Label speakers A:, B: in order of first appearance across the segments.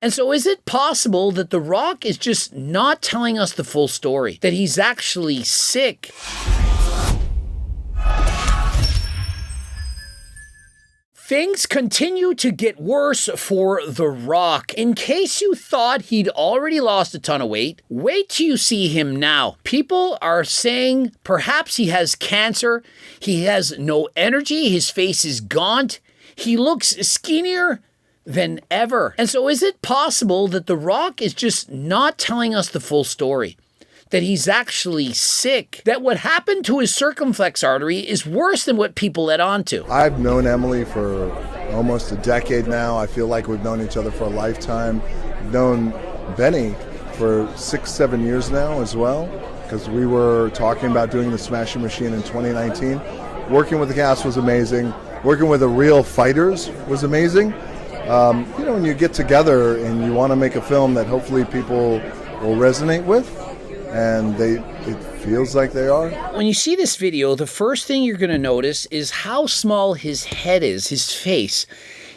A: And so is it possible that The Rock is just not telling us the full story? That he's actually sick? Things continue to get worse for The Rock. In case you thought he'd already lost a ton of weight, wait till you see him now. People are saying perhaps he has cancer, he has no energy, his face is gaunt, he looks skinnier than ever. And so is it possible that The Rock is just not telling us the full story? That he's actually sick, that what happened to his circumflex artery is worse than what people led on to.
B: I've known Emily for almost a decade now. I feel like we've known each other for a lifetime. I've known Benny for 6-7 years now as well, because we were talking about doing the Smashing Machine in 2019. Working with the cast was amazing. Working with the real fighters was amazing. When you get together and you want to make a film that hopefully people will resonate with, and it feels like they are.
A: When you see this video, the first thing you're going to notice is how small his head is, his face.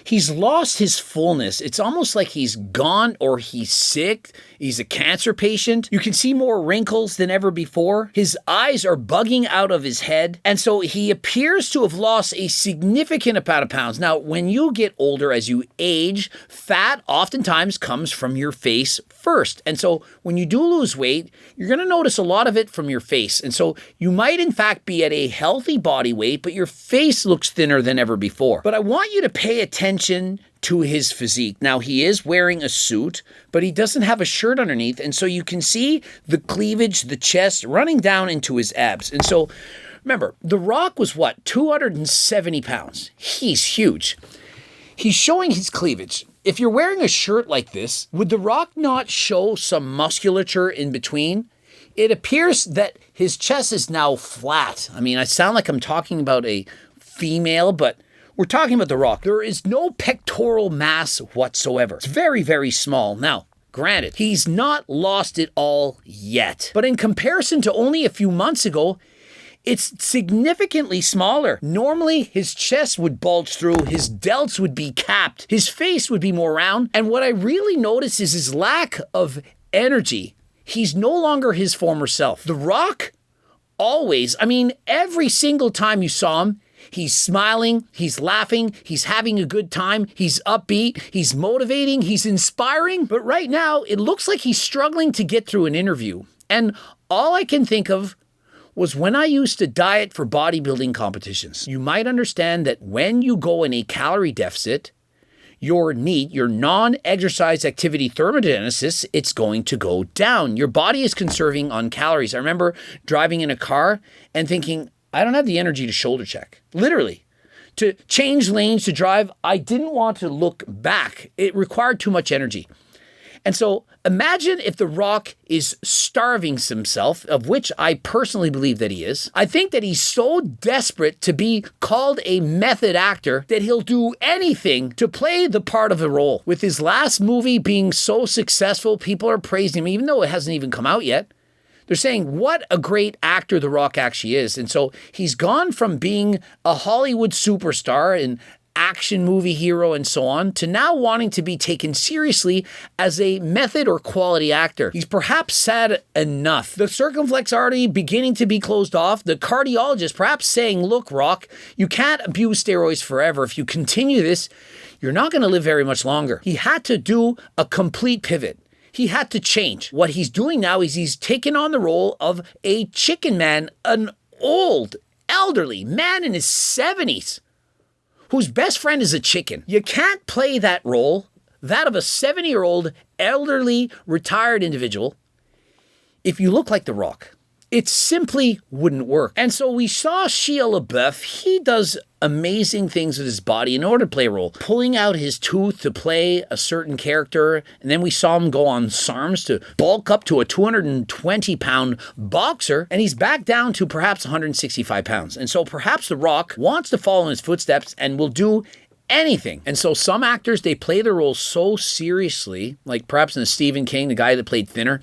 A: He's lost his fullness. It's almost like he's gone or he's sick. He's a cancer patient. You can see more wrinkles than ever before. His eyes are bugging out of his head. And so he appears to have lost a significant amount of pounds. Now, when you get older, as you age, fat oftentimes comes from your face first. And so when you do lose weight, you're going to notice a lot of it from your face. And so you might in fact be at a healthy body weight, but your face looks thinner than ever before. But I want you to pay attention to his physique. Now, he is wearing a suit, but he doesn't have a shirt underneath, and so you can see the cleavage, the chest running down into his abs. And so, remember, The Rock was what, 270 pounds. He's huge. He's showing his cleavage. If you're wearing a shirt like this, would The Rock not show some musculature in between? It appears that his chest is now flat. I mean, I sound like I'm talking about a female, but we're talking about The Rock. There is no pectoral mass whatsoever. It's very, very small. Now, granted, he's not lost it all yet. But in comparison to only a few months ago, it's significantly smaller. Normally, his chest would bulge through, his delts would be capped, his face would be more round. And what I really notice is his lack of energy. He's no longer his former self. The Rock, always, every single time you saw him, he's smiling, he's laughing, he's having a good time, he's upbeat, he's motivating, he's inspiring. But right now, it looks like he's struggling to get through an interview. And all I can think of was when I used to diet for bodybuilding competitions. You might understand that when you go in a calorie deficit, your NEAT, your non-exercise activity thermogenesis, it's going to go down. Your body is conserving on calories. I remember driving in a car and thinking, I don't have the energy to shoulder check. Literally. To change lanes, to drive, I didn't want to look back. It required too much energy. And so imagine if The Rock is starving himself, of which I personally believe that he is. I think that he's so desperate to be called a method actor that he'll do anything to play the part of the role. With his last movie being so successful, people are praising him, even though it hasn't even come out yet. They're saying what a great actor The Rock actually is. And so he's gone from being a Hollywood superstar and action movie hero and so on, to now wanting to be taken seriously as a method or quality actor. He's perhaps sad enough. The circumflex artery beginning to be closed off, the cardiologist perhaps saying, look, Rock, you can't abuse steroids forever. If you continue this, you're not going to live very much longer. He had to do a complete pivot. He had to change. What he's doing now is he's taken on the role of a chicken man, an old, elderly man in his 70s, whose best friend is a chicken. You can't play that role, that of a 70-year-old, elderly, retired individual, if you look like The Rock. It simply wouldn't work. And so we saw Shia LaBeouf. He does amazing things with his body in order to play a role. Pulling out his tooth to play a certain character. And then we saw him go on SARMs to bulk up to a 220-pound boxer. And he's back down to perhaps 165 pounds. And so perhaps The Rock wants to follow in his footsteps and will do anything. And so some actors, they play their role so seriously, like perhaps in the Stephen King, the guy that played Thinner,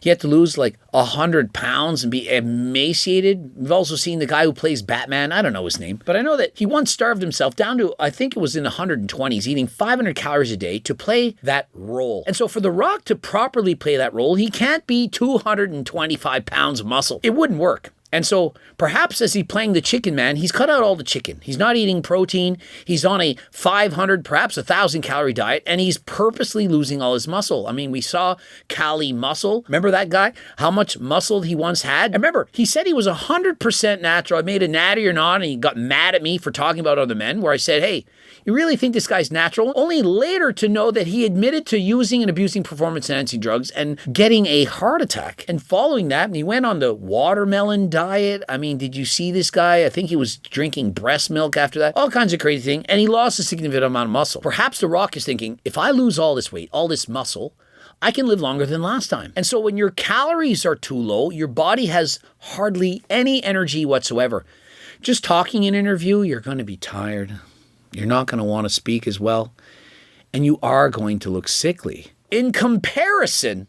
A: he had to lose like 100 pounds and be emaciated. We've also seen the guy who plays Batman. I don't know his name, but I know that he once starved himself down to, I think it was in the 120s, eating 500 calories a day to play that role. And so for The Rock to properly play that role, he can't be 225 pounds of muscle. It wouldn't work. And so perhaps as he's playing the chicken man, he's cut out all the chicken. He's not eating protein. He's on a 500, perhaps 1,000 calorie diet, and he's purposely losing all his muscle. I mean, we saw Cali Muscle. Remember that guy? How much muscle he once had? And remember, he said he was 100% natural. I made a natty or not, and he got mad at me for talking about other men, where I said, hey, you really think this guy's natural? Only later to know that he admitted to using and abusing performance-enhancing drugs and getting a heart attack. And following that, he went on the watermelon diet. I mean, did you see this guy? I think he was drinking breast milk after that. All kinds of crazy things. And he lost a significant amount of muscle. Perhaps The Rock is thinking, if I lose all this weight, all this muscle, I can live longer than last time. And so when your calories are too low, your body has hardly any energy whatsoever. Just talking in an interview, you're going to be tired. You're not going to want to speak as well. And you are going to look sickly. In comparison,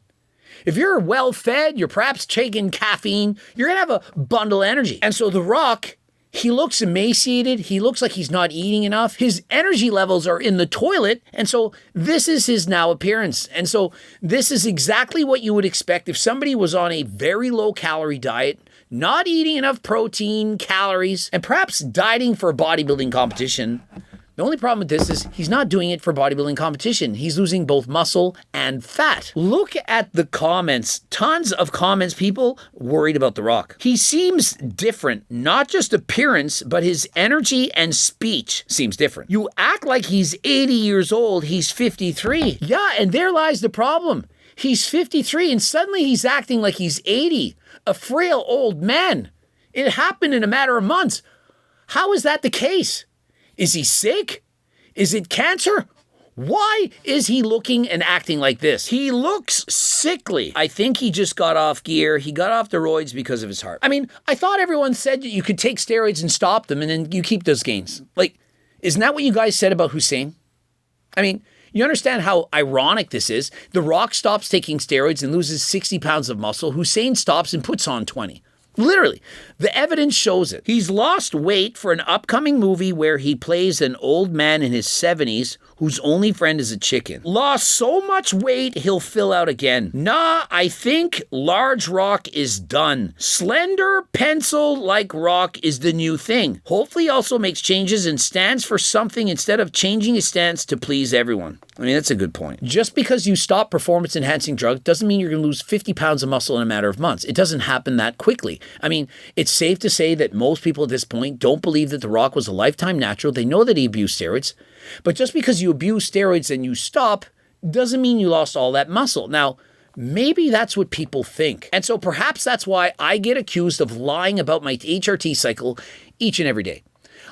A: if you're well fed, you're perhaps taking caffeine, you're going to have a bundle of energy. And so The Rock, he looks emaciated. He looks like he's not eating enough. His energy levels are in the toilet. And so this is his now appearance. And so this is exactly what you would expect if somebody was on a very low calorie diet, not eating enough protein, calories, and perhaps dieting for a bodybuilding competition. The only problem with this is he's not doing it for bodybuilding competition. He's losing both muscle and fat. Look at the comments. Tons of comments, people worried about The Rock. He seems different, not just appearance, but his energy and speech seems different. You act like he's 80 years old, he's 53. Yeah, and there lies the problem. He's 53 and suddenly he's acting like he's 80, a frail old man. It happened in a matter of months. How is that the case? Is he sick? Is it cancer? Why is he looking and acting like this? He looks sickly. I think he just got off gear. He got off steroids because of his heart. I mean, I thought everyone said that you could take steroids and stop them and then you keep those gains. Like, isn't that what you guys said about Hussein? I mean, you understand how ironic this is? The Rock stops taking steroids and loses 60 pounds of muscle. Hussein stops and puts on 20. Literally, the evidence shows it. He's lost weight for an upcoming movie where he plays an old man in his 70s whose only friend is a chicken. Lost so much weight, he'll fill out again. Nah, I think large Rock is done. Slender, pencil-like Rock is the new thing. Hopefully he also makes changes and stands for something instead of changing his stance to please everyone. I mean, that's a good point. Just because you stop performance-enhancing drugs doesn't mean you're going to lose 50 pounds of muscle in a matter of months. It doesn't happen that quickly. I mean, it's safe to say that most people at this point don't believe that The Rock was a lifetime natural. They know that he abused steroids. But just because you abuse steroids and you stop doesn't mean you lost all that muscle. Now, maybe that's what people think. And so perhaps that's why I get accused of lying about my HRT cycle each and every day.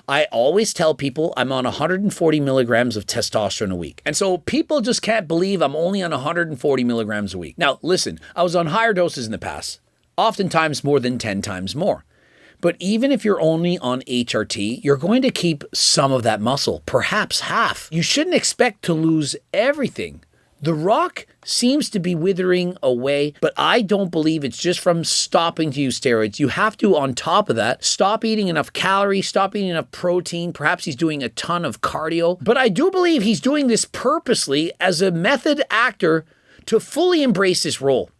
A: I always tell people I'm on 140 milligrams of testosterone a week. And so people just can't believe I'm only on 140 milligrams a week. Now, listen, I was on higher doses in the past, oftentimes more than 10 times more. But even if you're only on HRT, you're going to keep some of that muscle, perhaps half. You shouldn't expect to lose everything. The Rock seems to be withering away, but I don't believe it's just from stopping to use steroids. You have to, on top of that, stop eating enough calories, stop eating enough protein. Perhaps he's doing a ton of cardio. But I do believe he's doing this purposely as a method actor to fully embrace this role.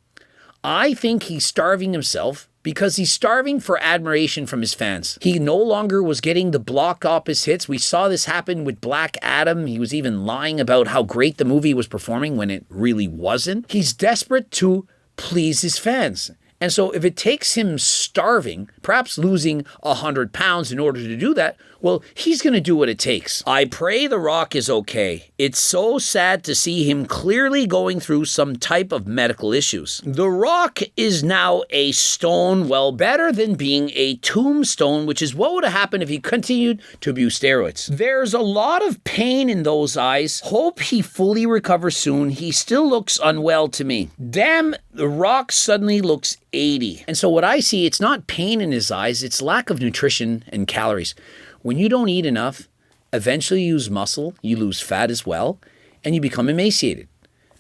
A: I think he's starving himself because he's starving for admiration from his fans. He no longer was getting the block office hits. We saw this happen with Black Adam. He was even lying about how great the movie was performing when it really wasn't. He's desperate to please his fans. And so if it takes him starving, perhaps losing 100 pounds in order to do that, well, he's going to do what it takes. I pray The Rock is okay. It's so sad to see him clearly going through some type of medical issues. The Rock is now a stone, well, better than being a tombstone, which is what would have happened if he continued to abuse steroids. There's a lot of pain in those eyes. Hope he fully recovers soon. He still looks unwell to me. Damn, The Rock suddenly looks 80. And so what I see, it's not pain in his eyes, it's lack of nutrition and calories. When you don't eat enough, Eventually you lose muscle, you lose fat as well, and you become emaciated.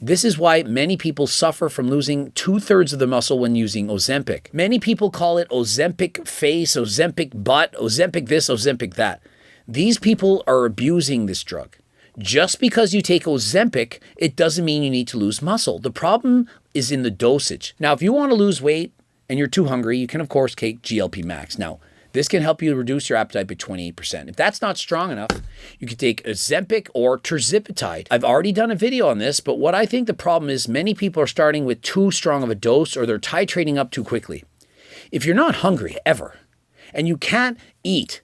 A: This is why many people suffer from losing 2/3 of the muscle when using Ozempic. Many people call it Ozempic face, Ozempic butt, Ozempic this, Ozempic that. These people are abusing this drug. Just because you take Ozempic, it doesn't mean you need to lose muscle. The problem is in the dosage. Now, if you want to lose weight and you're too hungry, you can of course take GLP Max. Now, this can help you reduce your appetite by 28%. If that's not strong enough, you can take Ozempic or tirzepatide. I've already done a video on this, but what I think the problem is many people are starting with too strong of a dose or they're titrating up too quickly. If you're not hungry ever and you can't eat,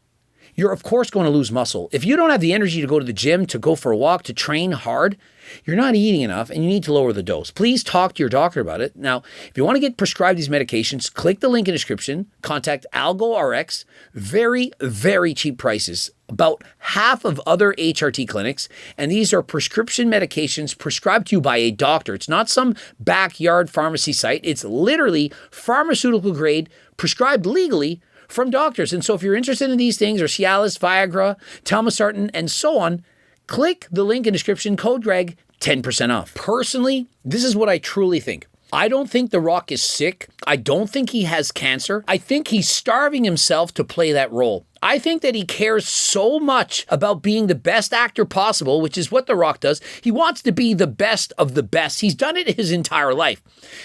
A: you're of course going to lose muscle. If you don't have the energy to go to the gym, to go for a walk, to train hard, you're not eating enough and you need to lower the dose. Please talk to your doctor about it. Now, if you want to get prescribed these medications, click the link in the description, contact AlgoRx, very, very cheap prices, about half of other HRT clinics. And these are prescription medications prescribed to you by a doctor. It's not some backyard pharmacy site. It's literally pharmaceutical grade, prescribed legally from doctors. And so if you're interested in these things, or Cialis, Viagra, Telmisartan, and so on, click the link in the description, code Greg, 10% off. Personally, this is what I truly think. I don't think The Rock is sick. I don't think he has cancer. I think he's starving himself to play that role. I think that he cares so much about being the best actor possible, which is what The Rock does. He wants to be the best of the best. He's done it his entire life.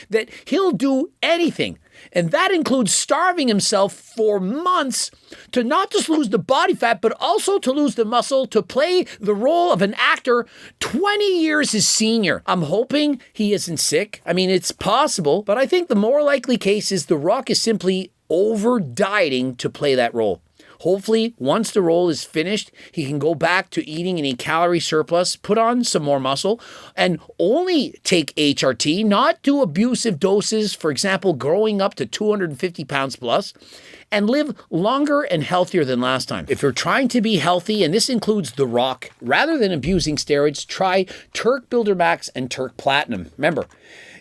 A: That he'll do anything. And that includes starving himself for months to not just lose the body fat, but also to lose the muscle to play the role of an actor 20 years his senior. I'm hoping he isn't sick. I mean, it's possible, but I think the more likely case is The Rock is simply over dieting to play that role. Hopefully, once the role is finished, he can go back to eating in a calorie surplus, put on some more muscle, and only take HRT, not do abusive doses, for example, growing up to 250 pounds plus, and live longer and healthier than last time. If you're trying to be healthy, and this includes The Rock, rather than abusing steroids, try Turk Builder Max and Turk Platinum. Remember,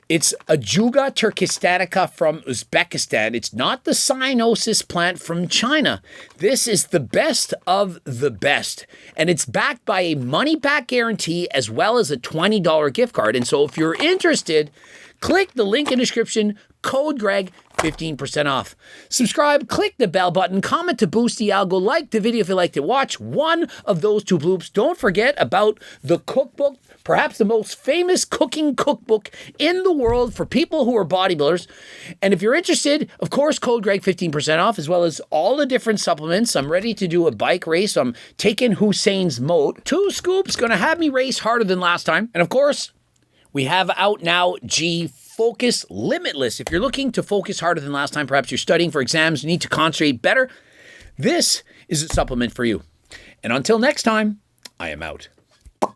A: it's Ajuga turkistanica from Uzbekistan. It's not the cyanosis plant from China. This is the best of the best. And it's backed by a money-back guarantee as well as a $20 gift card. And so if you're interested, click the link in the description, code Greg, 15% off. Subscribe, click the bell button, comment to boost the algo, like the video if you like to watch one of those two bloops. Don't forget about the cookbook, perhaps the most famous cooking cookbook in the world for people who are bodybuilders. And if you're interested, of course, code Greg, 15% off, as well as all the different supplements. I'm ready to do a bike race. I'm taking Hussein's moat. 2 scoops, gonna have me race harder than last time. And of course, we have out now Focus Limitless. If you're looking to focus harder than last time, perhaps you're studying for exams, you need to concentrate better, this is a supplement for you. And until next time, I am out.